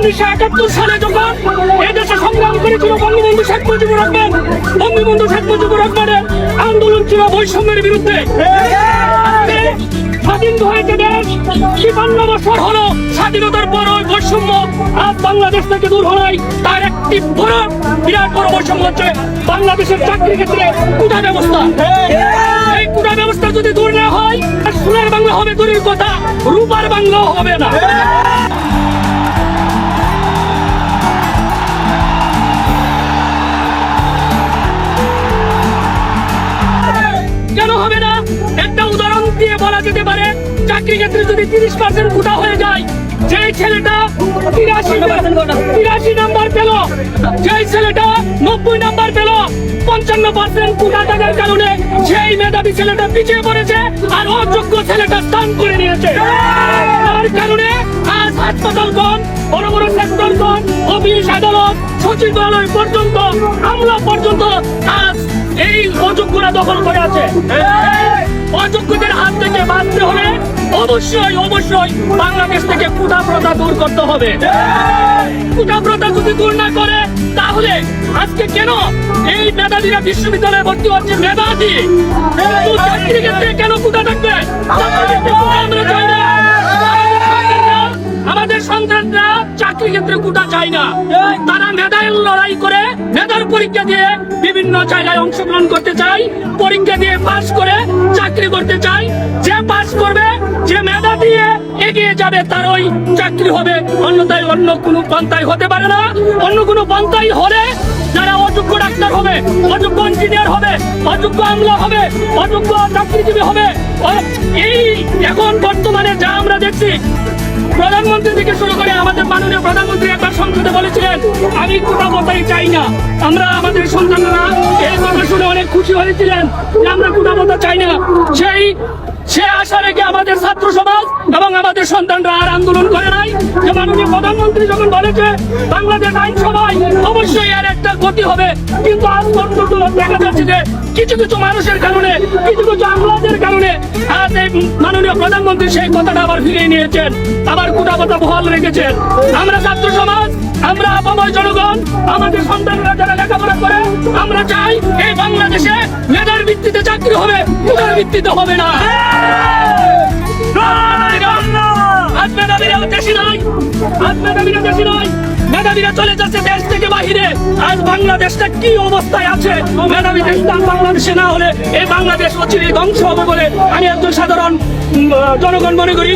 1971 সালে যখন এই দেশে সংগ্রাম করেছিল বঙ্গবন্ধু শেখ মুজিবুর রহমানের আন্দোলন ছিল বৈষম্যের বিরুদ্ধে। স্বাধীন হয়েছে দেশ, ৫২ বছর হলো স্বাধীনতার পর ওই বৈষম্য আজ বাংলাদেশ থেকে দূর হয়। তার একটি বিরাট বড় বৈষম্য হচ্ছে বাংলাদেশের চাকরি ক্ষেত্রে কোটা ব্যবস্থা। এই কোটা ব্যবস্থা যদি দূর না হয়, সোনার বাংলা হবে দূরের কথা, রূপার বাংলাও হবে না। কেন হবে না? একটা উদাহরণ দিয়ে বলা যেতে পারে, চাকরি ক্ষেত্রে যদি 30% কোটা হয়ে যায়, যেই ছেলেটা 83 নাম্বার পেল, যেই ছেলেটা 90 নাম্বার পেল, 55% কোটা থাকার কারণে সেই মেধাবী ছেলেটা পিছিয়ে পড়েছে আর অযোগ্য ছেলেটা স্থান করে নিয়েছে। তার কারণে আজ হাসপাতালগণ, বড় বড় সেক্টরগণ, অফিস আদালত, সচিবালয় পর্যন্ত, আমলা পর্যন্ত আজ এই অযোগ্যরা দখল করে আছে। অযোগ্যদের হাত থেকে বাঁচতে হলে অবশ্যই বাংলাদেশ থেকে কোটা প্রথা দূর করতে হবে। কোটা প্রথা যদি দূর না করে, তাহলে আজকে কেন এই মেধাবীরা বিশ্ববিদ্যালয়ে ভর্তি হচ্ছে? মেধাবী চাকরি ক্ষেত্রে কেন কোটা থাকবে? আমরা চাই না। আমাদের সন্তানরা চাকরি ক্ষেত্রে কোটা চায় না। তারা মেধায় লড়াই করে, মেধার পরীক্ষা দিয়ে বিভিন্ন জায়গায় অংশগ্রহণ করতে চায়, পরীক্ষা দিয়ে পাস করে চাকরি করতে চায়। যে পাস করবে, যে মেধা দিয়ে এগিয়ে যাবে, তার ওই চাকরি হবে। অন্যথায় অন্য কোনো পন্থায় হতে পারে না। অন্য কোনো পন্থায় হলে যারা অযোগ্য ডাক্তার হবে, অযোগ্য ইঞ্জিনিয়ার হবে, অযোগ্য আমলা হবে, অযোগ্য চাকরিজীবী হবে। এই এখন বর্তমানে যা আমরা দেখছি, প্রধানমন্ত্রী থেকে শুরু করে আমাদের মাননীয় প্রধানমন্ত্রী একবার সংসদে বলেছিলেন, আমি কোটা প্রথাই চাই না। আমরা আমাদের সন্তানরা এই কথা শুনে অনেক খুশি হয়েছিলেন যে আমরা কোটা প্রথা চাই না। সে আশা রেখে আমাদের ছাত্র সমাজ এবং আমাদের সন্তানরা আর আন্দোলন করে নাই। যে মাননীয় প্রধানমন্ত্রী যখন বলেছে বাংলাদেশ আইনসভায় অবশ্যই এর একটা গতি হবে, কিন্তু আজ পর্যন্ত দেখা যাচ্ছে যে কিছু মানুষের কারণে, কিছু আমলাদের কারণে আজ এই মাননীয় প্রধানমন্ত্রী সেই কথাটা আবার ফিরিয়ে নিয়েছেন, আবার কোটা কথা বহাল রেখেছেন। আমরা ছাত্র সমাজ, আমরা আপাময় জনগণ, আমাদের সন্তানরা যারা লেখাপড়া করে, আমরা চাই এই বাংলাদেশে মেধার ভিত্তিতে চাকরি হবে, কোটার ভিত্তিতে হবে না। মেধাবীরা চলে যাচ্ছে দেশ থেকে বাহিরে। আজ বাংলাদেশটা কি অবস্থায় আছে? মেধাবীদের স্থান বাংলাদেশে না হলে এই বাংলাদেশ অচিরেই ধ্বংস হবে বলে আমি একজন সাধারণ জনগণ মনে করি।